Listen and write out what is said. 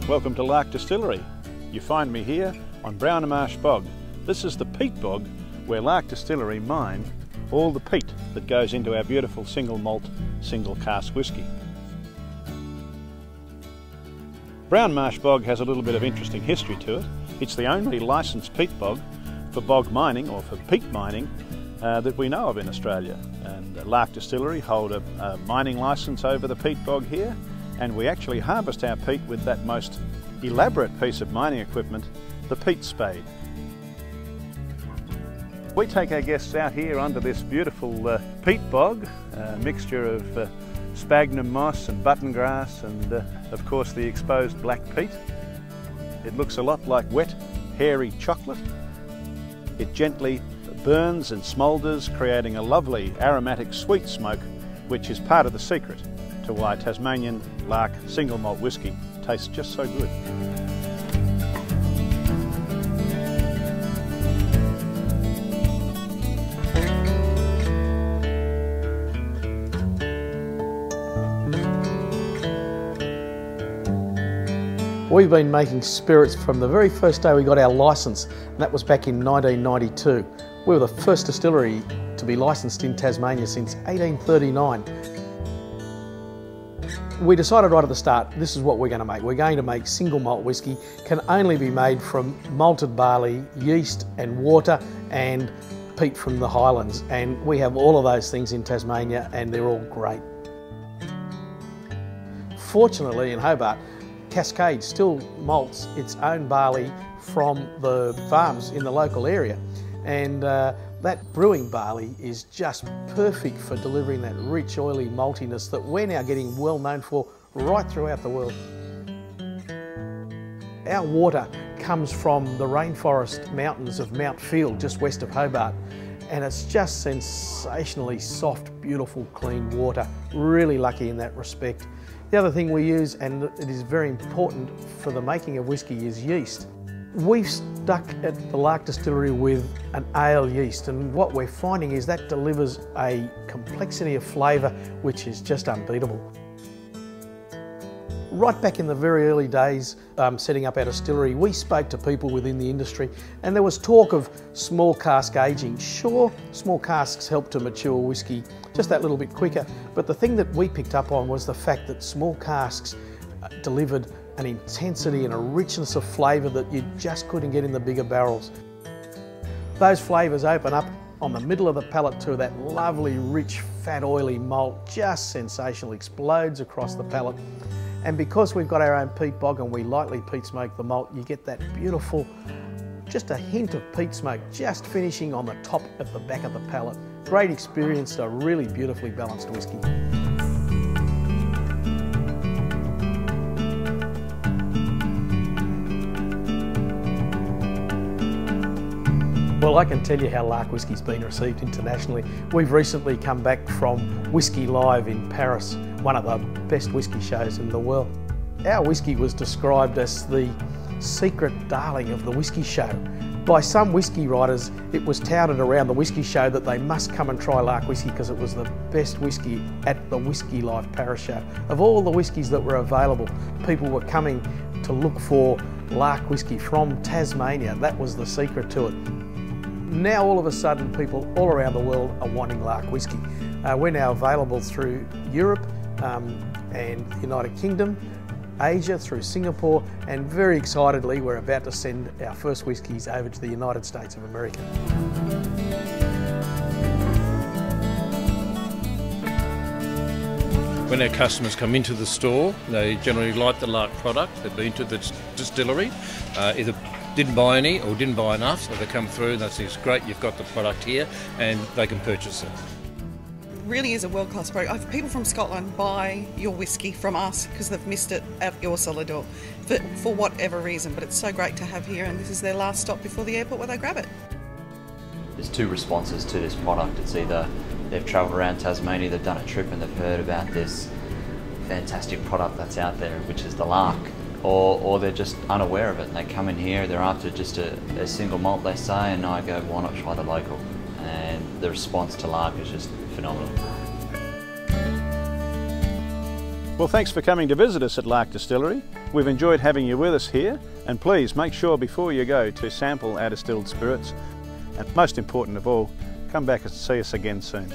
Welcome to Lark Distillery. You find me here on Brown Marsh Bog. This is the peat bog where Lark Distillery mine all the peat that goes into our beautiful single malt, single cask whisky. Brown Marsh Bog has a little bit of interesting history to it. It's the only licensed peat bog for bog mining or for peat mining that we know of in Australia. And Lark Distillery hold a mining licence over the peat bog here, and we actually harvest our peat with that most elaborate piece of mining equipment, the peat spade. We take our guests out here under this beautiful peat bog, a mixture of sphagnum moss and button grass and of course the exposed black peat. It looks a lot like wet, hairy chocolate. It gently burns and smoulders, creating a lovely aromatic sweet smoke, which is part of the secret to why Tasmanian Lark single malt whisky tastes just so good. We've been making spirits from the very first day we got our licence, and that was back in 1992. We were the first distillery to be licensed in Tasmania since 1839. We decided right at the start, this is what we're going to make. We're going to make single malt whisky, can only be made from malted barley, yeast and water and peat from the highlands. And we have all of those things in Tasmania and they're all great. Fortunately in Hobart, Cascade still malts its own barley from the farms in the local area, and that brewing barley is just perfect for delivering that rich oily maltiness that we're now getting well known for right throughout the world. Our water comes from the rainforest mountains of Mount Field just west of Hobart, and it's just sensationally soft, beautiful, clean water. Really lucky in that respect. The other thing we use, and it is very important for the making of whisky, is yeast. We've stuck at the Lark Distillery with an ale yeast, and what we're finding is that delivers a complexity of flavour which is just unbeatable. Right back in the very early days setting up our distillery, we spoke to people within the industry, and there was talk of small cask aging. Sure, small casks help to mature whisky just that little bit quicker, but the thing that we picked up on was the fact that small casks delivered an intensity and a richness of flavour that you just couldn't get in the bigger barrels. Those flavours open up on the middle of the palate to that lovely, rich, fat, oily malt, just sensational, explodes across the palate. And because we've got our own peat bog and we lightly peat smoke the malt, you get that beautiful, just a hint of peat smoke just finishing on the top at the back of the palate. Great experience, a really beautifully balanced whisky. Well, I can tell you how Lark whisky's been received internationally. We've recently come back from Whisky Live in Paris, one of the best whisky shows in the world. Our whisky was described as the secret darling of the whisky show. By some whisky writers, it was touted around the whisky show that they must come and try Lark whisky because it was the best whisky at the Whisky Live Paris show. Of all the whiskies that were available, people were coming to look for Lark whisky from Tasmania. That was the secret to it. Now all of a sudden people all around the world are wanting Lark whisky. We're now available through Europe and the United Kingdom, Asia, through Singapore, and very excitedly we're about to send our first whiskies over to the United States of America. When our customers come into the store, they generally like the Lark product. They've been to the distillery, either didn't buy any or didn't buy enough, so they come through and they say, it's great, you've got the product here, and they can purchase it. Really is a world-class product. People from Scotland buy your whisky from us because they've missed it at your cellar door for whatever reason, but it's so great to have here, and this is their last stop before the airport where they grab it. There's two responses to this product. It's either they've travelled around Tasmania, they've done a trip and they've heard about this fantastic product that's out there, which is the Lark, or they're just unaware of it and they come in here, they're after just a single malt, they say, and I go, why not try the local? And the response to Lark is just phenomenal. Well, thanks for coming to visit us at Lark Distillery. We've enjoyed having you with us here, and please make sure before you go to sample our distilled spirits, and most important of all, come back and see us again soon.